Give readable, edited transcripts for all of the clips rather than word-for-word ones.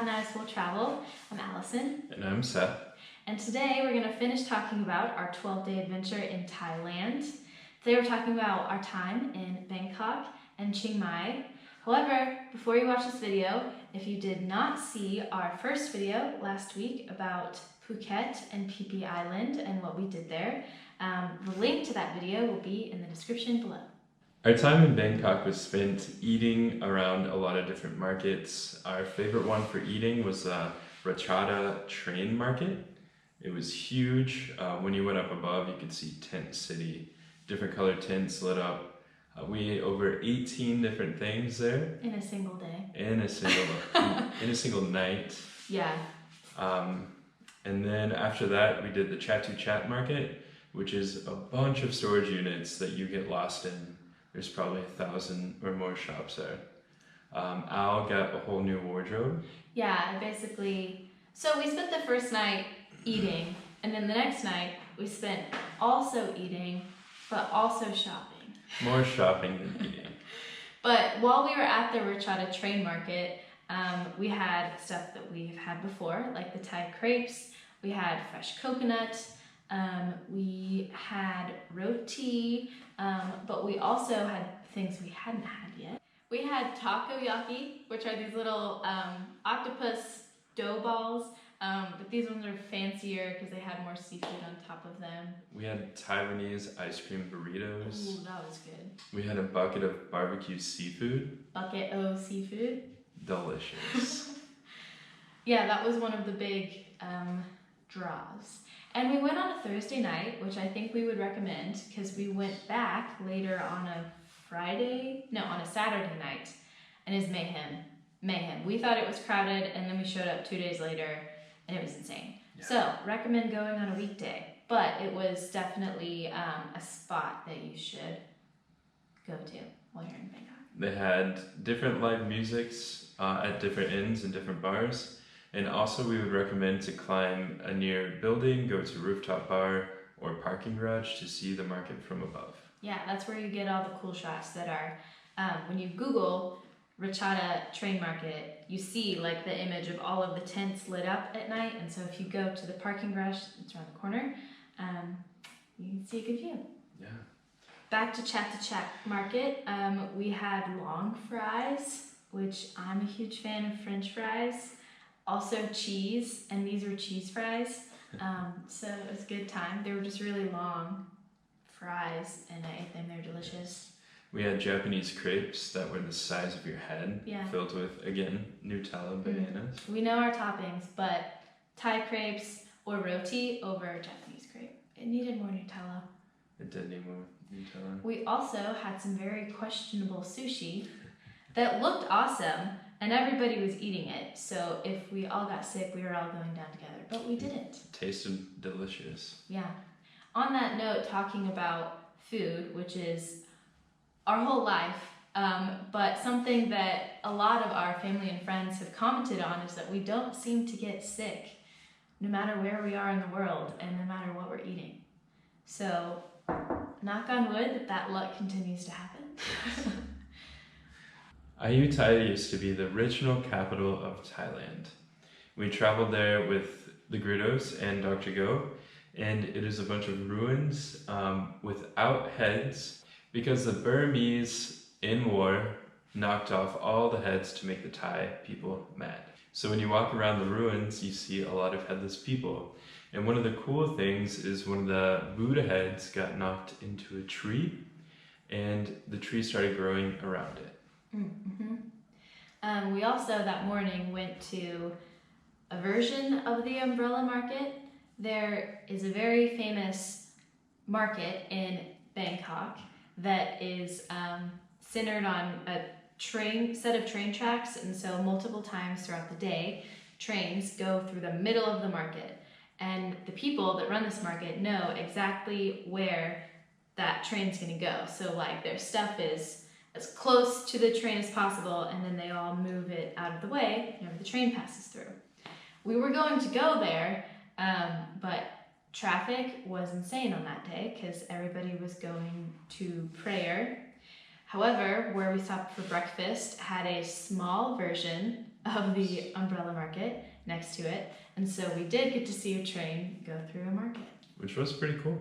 Nice Will Travel. I'm Allison. And I'm Seth. And today we're going to finish talking about our 12-day adventure in Thailand. Today we're talking about our time in Bangkok and Chiang Mai. However, before you watch this video, if you did not see our first video last week about Phuket and Phi Phi Island and what we did there, the link to that video will be in the description below. Our time in Bangkok was spent eating around a lot of different markets. Our favorite one for eating was the Ratchada Train Market. It was huge. When you went up above, you could see tent city, different colored tents lit up. We ate over 18 different things there. In a single day. In a single night. Yeah. And then after that, we did the Chatu Chat Market, which is a bunch of storage units that you get lost in. There's probably 1,000 or more shops there. Al got a whole new wardrobe. Yeah, so we spent the first night eating, and then the next night we spent also eating, but also shopping. More shopping than eating. But while we were at the Ratchada Train Market, we had stuff that we've had before, like the Thai crepes. We had fresh coconut. We had roti, but we also had things we hadn't had yet. We had takoyaki, which are these little octopus dough balls, but these ones are fancier because they had more seafood on top of them. We had Taiwanese ice cream burritos. Ooh, that was good. We had a bucket of barbecue seafood. Bucket o seafood. Delicious. Yeah, that was one of the big draws. And we went on a Thursday night, which I think we would recommend because we went back later on a Saturday night, and it's mayhem. We thought it was crowded, and then we showed up 2 days later, and it was insane. Yeah. So, recommend going on a weekday, but it was definitely a spot that you should go to while you're in Bangkok. They had different live musics at different inns and different bars. And also we would recommend to climb a near building, go to rooftop bar or parking garage to see the market from above. Yeah, that's where you get all the cool shots that are, when you Google Ratchada Train Market, you see like the image of all of the tents lit up at night. And so if you go to the parking garage, it's around the corner, you can see a good view. Yeah. Back to Chat Market, we had long fries, which I'm a huge fan of French fries. Also cheese, and these were cheese fries, so it was a good time. They were just really long fries, and I ate them. They're delicious. We had Japanese crepes that were the size of your head, filled with, again, Nutella bananas. We know our toppings, but Thai crepes or roti over Japanese crepe. It needed more Nutella. It did need more Nutella. We also had some very questionable sushi that looked awesome, and everybody was eating it. So if we all got sick, we were all going down together, but we didn't. It tasted delicious. Yeah. On that note, talking about food, which is our whole life, but something that a lot of our family and friends have commented on is that we don't seem to get sick no matter where we are in the world and no matter what we're eating. So knock on wood that luck continues to happen. Ayutthaya used to be the original capital of Thailand. We traveled there with the Grudos and Dr. Go, and it is a bunch of ruins without heads because the Burmese in war knocked off all the heads to make the Thai people mad. So when you walk around the ruins, you see a lot of headless people. And one of the cool things is one of the Buddha heads got knocked into a tree, and the tree started growing around it. Mm-hmm. We also that morning went to a version of the umbrella market. There is a very famous market in Bangkok that is centered on a set of train tracks, and so multiple times throughout the day trains go through the middle of the market, and the people that run this market know exactly where that train's going to go. So like their stuff is as close to the train as possible, and then they all move it out of the way whenever the train passes through. We were going to go there, but traffic was insane on that day because everybody was going to prayer. However, where we stopped for breakfast had a small version of the umbrella market next to it, and so we did get to see a train go through a market. Which was pretty cool.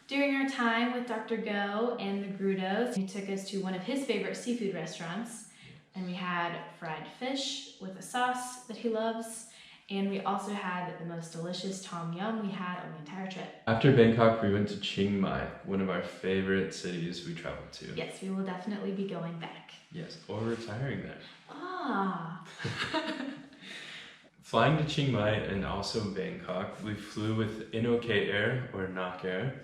During our time with Dr. Go and the Grudos, he took us to one of his favorite seafood restaurants, and we had fried fish with a sauce that he loves, and we also had the most delicious tom yum we had on the entire trip. After Bangkok, we went to Chiang Mai, one of our favorite cities we traveled to. Yes, we will definitely be going back. Yes, or retiring there. Ah. Flying to Chiang Mai and also Bangkok, we flew with NOK Air or NOK Air.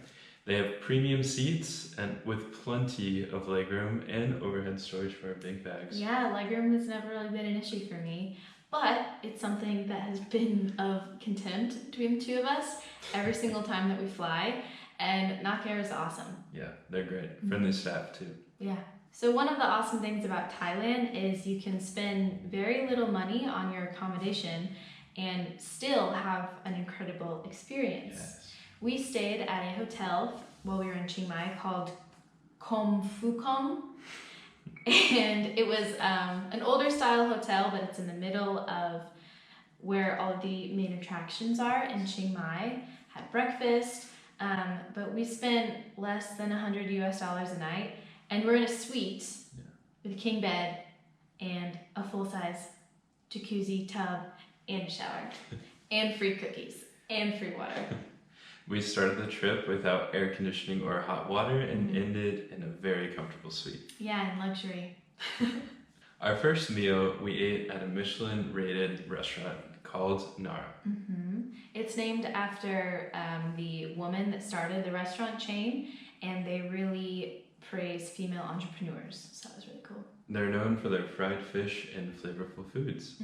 They have premium seats and with plenty of legroom and overhead storage for our big bags. Yeah, legroom has never really been an issue for me, but it's something that has been of contempt between the two of us every single time that we fly, and NOK Air is awesome. Yeah, they're great. Friendly staff too. Yeah. So one of the awesome things about Thailand is you can spend very little money on your accommodation and still have an incredible experience. Yes. We stayed at a hotel while we were in Chiang Mai called Kom Phu Kom, and it was an older style hotel, but it's in the middle of where all of the main attractions are in Chiang Mai. Had breakfast, but we spent less than $100 a night, and we're in a suite with a king bed and a full-size jacuzzi tub and a shower and free cookies and free water. We started the trip without air conditioning or hot water and ended in a very comfortable suite. Yeah, and luxury. Our first meal we ate at a Michelin-rated restaurant called Nara. It's named after the woman that started the restaurant chain, and they really praise female entrepreneurs, so that was really cool. They're known for their fried fish and flavorful foods.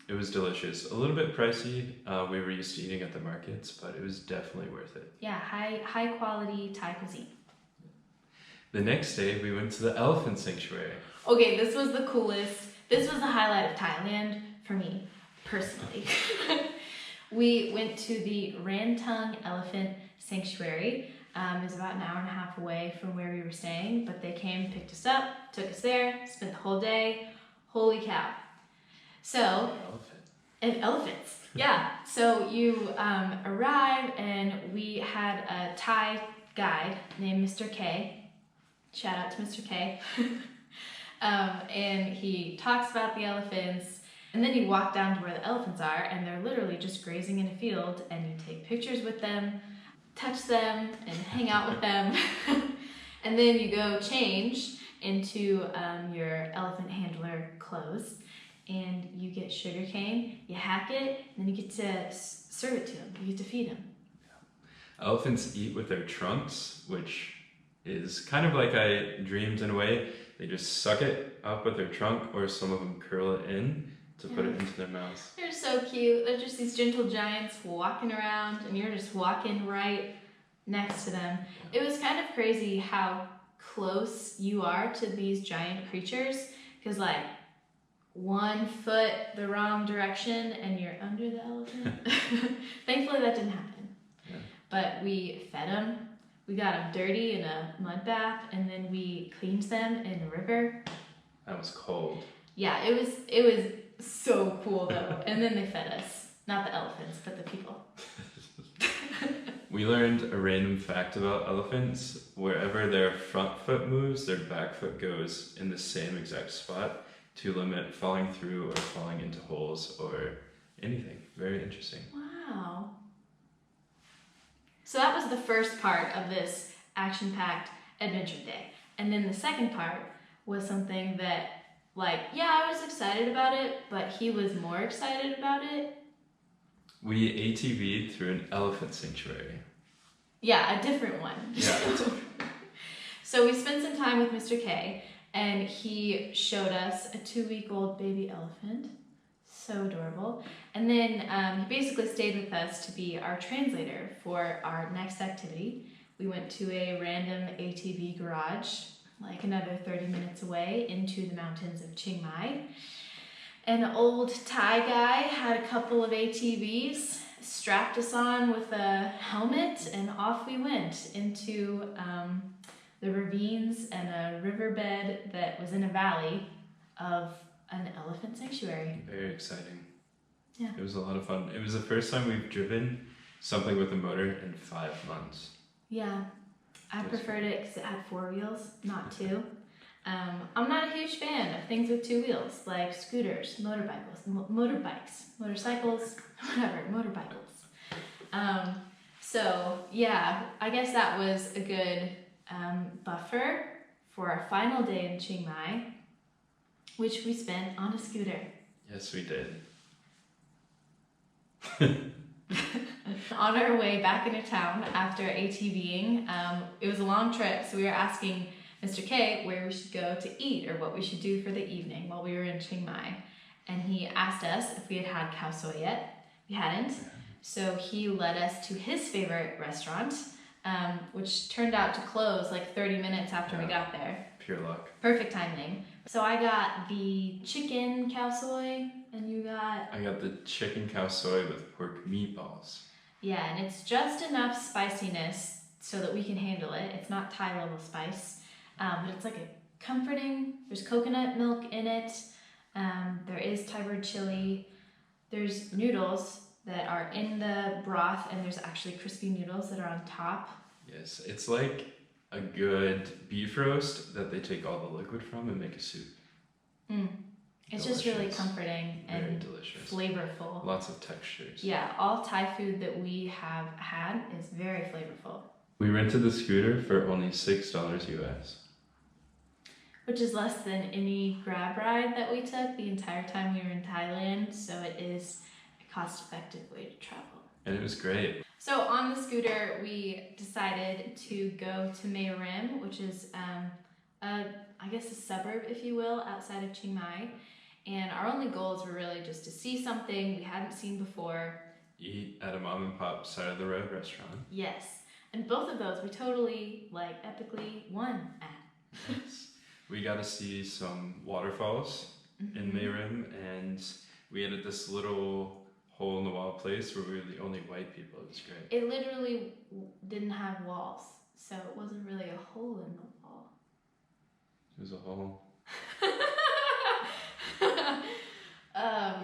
It was delicious. A little bit pricey. We were used to eating at the markets, but it was definitely worth it. Yeah, high quality Thai cuisine. The next day, we went to the elephant sanctuary. Okay, this was the coolest. This was the highlight of Thailand for me, personally. We went to the Rantung Elephant Sanctuary. It was about an hour and a half away from where we were staying, but they came, picked us up, took us there, spent the whole day. Holy cow. So, and elephants. Yeah. So you arrive, and we had a Thai guide named Mr. K. Shout out to Mr. K. And he talks about the elephants, and then you walk down to where the elephants are, and they're literally just grazing in a field, and you take pictures with them, touch them, and hang out with them. And then you go change into your elephant handler clothes, and you get sugar cane, you hack it, and then you get to serve it to them. You get to feed them. Yeah. Elephants eat with their trunks, which is kind of like I dreamed in a way. They just suck it up with their trunk, or some of them curl it in to put it into their mouths. They're so cute. They're just these gentle giants walking around, and you're just walking right next to them. It was kind of crazy how close you are to these giant creatures, because like 1 foot the wrong direction and you're under the elephant. Thankfully that didn't happen. Yeah. But we fed them, we got them dirty in a mud bath, and then we cleaned them in the river. That was cold. Yeah, it was so cool though. And then they fed us. Not the elephants, but the people. We learned a random fact about elephants. Wherever their front foot moves, their back foot goes in the same exact spot to limit falling through or falling into holes or anything. Very interesting. Wow. So that was the first part of this action-packed adventure day. And then the second part was something that, like, yeah, I was excited about it, but he was more excited about it. We ATV'd through an elephant sanctuary. Yeah, a different one. Yeah. So we spent some time with Mr. K, and he showed us a 2-week-old baby elephant. So adorable. And then he basically stayed with us to be our translator for our next activity. We went to a random ATV garage, like another 30 minutes away, into the mountains of Chiang Mai. An old Thai guy had a couple of ATVs, strapped us on with a helmet, and off we went into the ravines and a riverbed that was in a valley of an elephant sanctuary. Very exciting. Yeah. It was a lot of fun. It was the first time we've driven something with a motor in 5 months. Yeah, I preferred it because it had 4 wheels, not 2. I'm not a huge fan of things with 2 wheels, like scooters, motorbikes, motorcycles, whatever, motorcycles. So yeah, I guess that was a good buffer for our final day in Chiang Mai, which we spent on a scooter. Yes, we did. On our way back into town after ATVing, it was a long trip, so we were asking Mr. K where we should go to eat or what we should do for the evening while we were in Chiang Mai. And he asked us if we had had khao soi yet. We hadn't. So he led us to his favorite restaurant, which turned out to close like 30 minutes after we got there. Pure luck. Perfect timing. So I got the chicken khao soi, and you got... I got the chicken khao soi with pork meatballs. Yeah, and it's just enough spiciness so that we can handle it. It's not Thai level spice, but it's like a comforting. There's coconut milk in it. There is Thai bird chili. There's noodles that are in the broth, and there's actually crispy noodles that are on top. Yes, it's like a good beef roast that they take all the liquid from and make a soup. It's just really comforting and very delicious. Flavorful. Lots of textures. Yeah, all Thai food that we have had is very flavorful. We rented the scooter for only $6 US. Which is less than any Grab ride that we took the entire time we were in Thailand, so it is a cost-effective way to travel. And it was great. So on the scooter, we decided to go to Mae Rim, which is, I guess a suburb, if you will, outside of Chiang Mai. And our only goals were really just to see something we hadn't seen before. Eat at a mom and pop side of the road restaurant. Yes. And both of those we totally, epically won at. Yes. We got to see some waterfalls in Mae Rim, and we had this little hole in the wall place where we were the only white people. It was great. It literally didn't have walls, so it wasn't really a hole in the wall. It was a hole.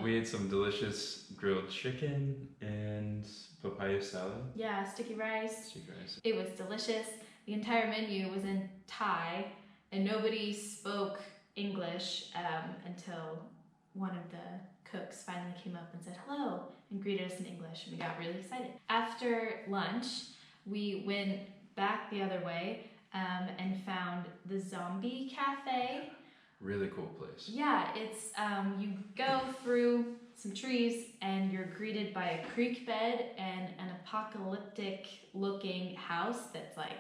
We ate some delicious grilled chicken and papaya salad. Yeah, sticky rice. Sticky rice. It was delicious. The entire menu was in Thai, and nobody spoke English until one of the cooks finally came up and said hello and greeted us in English, and we got really excited. After lunch, we went back the other way and found the Zombie Cafe. Really cool place. Yeah, it's you go through some trees and you're greeted by a creek bed and an apocalyptic looking house that's like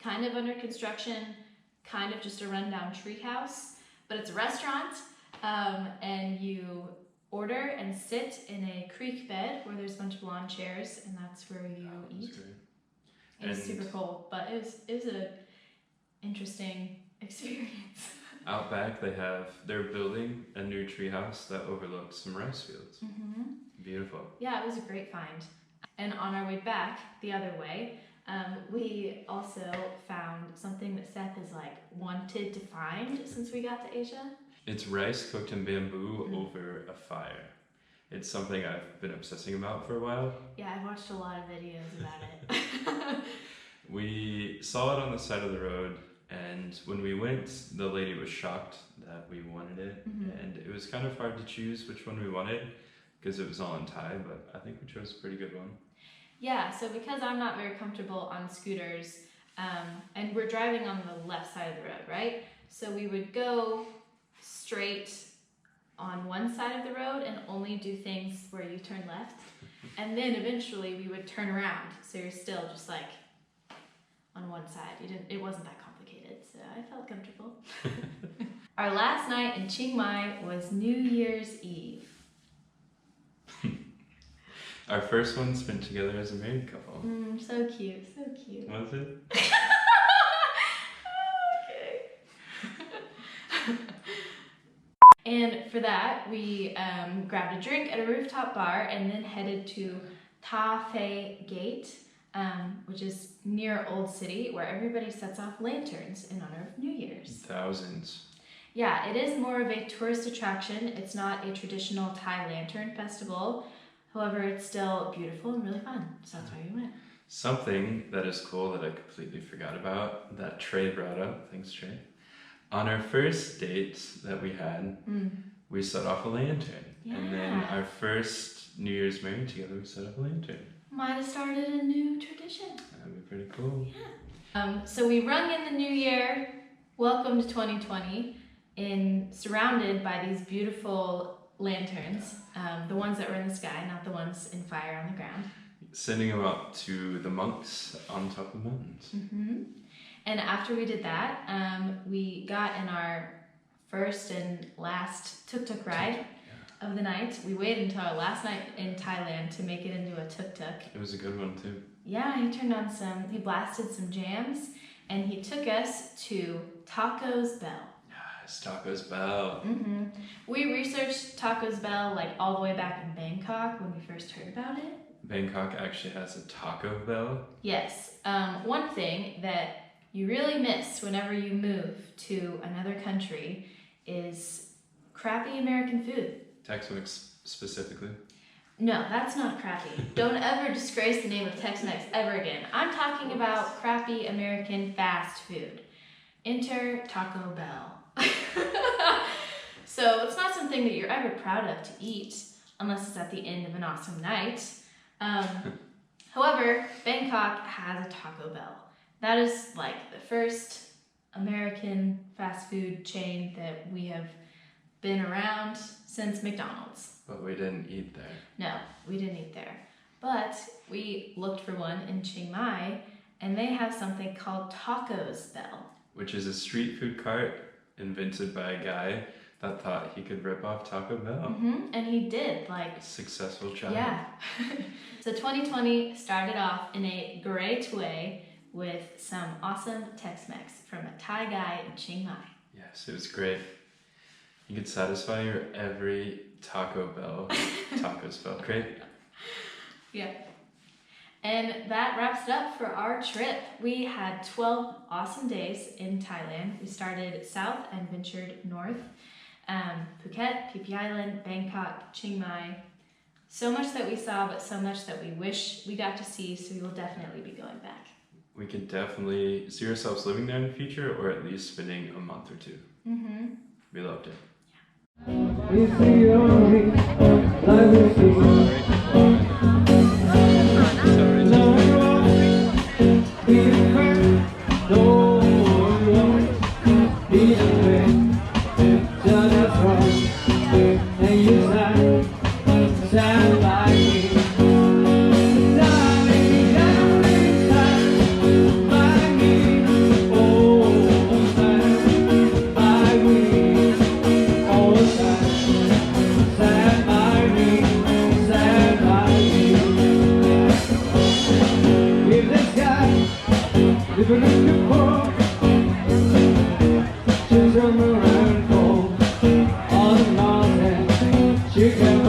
kind of under construction, kind of just a rundown tree house, but it's a restaurant, and you order and sit in a creek bed where there's a bunch of lawn chairs, and that's where you eat. It's super cool, but it was a interesting experience. Out back, they're building a new treehouse that overlooks some rice fields. Beautiful. Yeah, it was a great find. And on our way back the other way, we also found something that Seth has wanted to find since we got to Asia. It's rice cooked in bamboo over a fire. It's something I've been obsessing about for a while. Yeah, I've watched a lot of videos about it. We saw it on the side of the road, and when we went, the lady was shocked that we wanted it, and it was kind of hard to choose which one we wanted because it was all in Thai, but I think we chose a pretty good one. Yeah, so because I'm not very comfortable on scooters, and we're driving on the left side of the road, right? So we would go straight on one side of the road and only do things where you turn left, and then eventually we would turn around, so you're still just on one side. It wasn't that complicated, so I felt comfortable. Our last night in Chiang Mai was New Year's Eve. Our first one spent together as a married couple. So cute, so cute. Was it? Okay. And for that, we grabbed a drink at a rooftop bar and then headed to Ta Phe Gate, which is near Old City, where everybody sets off lanterns in honor of New Year's. Thousands. Yeah, it is more of a tourist attraction. It's not a traditional Thai lantern festival. However, it's still beautiful and really fun, so that's why we went. Something that is cool that I completely forgot about, that Trey brought up, thanks Trey. On our first date that we had, we set off a lantern. Yeah. And then our first New Year's married together, we set off a lantern. Might have started a new tradition. That'd be pretty cool. Yeah. So we rung in the new year, welcomed 2020, surrounded by these beautiful lanterns, the ones that were in the sky, not the ones in fire on the ground. Sending them out to the monks on top of the mountains. Mm-hmm. And after we did that, we got in our first and last tuk-tuk ride of the night. We waited until our last night in Thailand to make it into a tuk-tuk. It was a good one too. Yeah, he blasted some jams, and he took us to Tacos Bell. Yes, Tacos Bell. Mm-hmm. We researched Tacos Bell like all the way back in Bangkok when we first heard about it. Bangkok actually has a Taco Bell. Yes. One thing that you really miss whenever you move to another country is crappy American food. Tex-Mex specifically. No, that's not crappy. Don't ever disgrace the name of Tex-Mex ever again. I'm talking about crappy American fast food. Enter Taco Bell. So it's not something that you're ever proud of to eat unless it's at the end of an awesome night. However, Bangkok has a Taco Bell. That is like the first American fast food chain that we have been around since McDonald's. But we didn't eat there. No, we didn't eat there. But we looked for one in Chiang Mai, and they have something called Tacos Bell. Which is a street food cart invented by a guy that thought he could rip off Taco Bell. Mm-hmm. And he did, Successful child. Yeah. So 2020 started off in a great way with some awesome Tex-Mex from a Thai guy in Chiang Mai. Yes, it was great. You could satisfy your every Taco Bell, Tacos Bell. Great. Yeah. And that wraps it up for our trip. We had 12 awesome days in Thailand. We started south and ventured north. Phuket, Phi Phi Island, Bangkok, Chiang Mai. So much that we saw, but so much that we wish we got to see, so we will definitely be going back. We could definitely see ourselves living there in the future, or at least spending a month or two. Mm-hmm. We loved it. She's around cold on the mountain. She can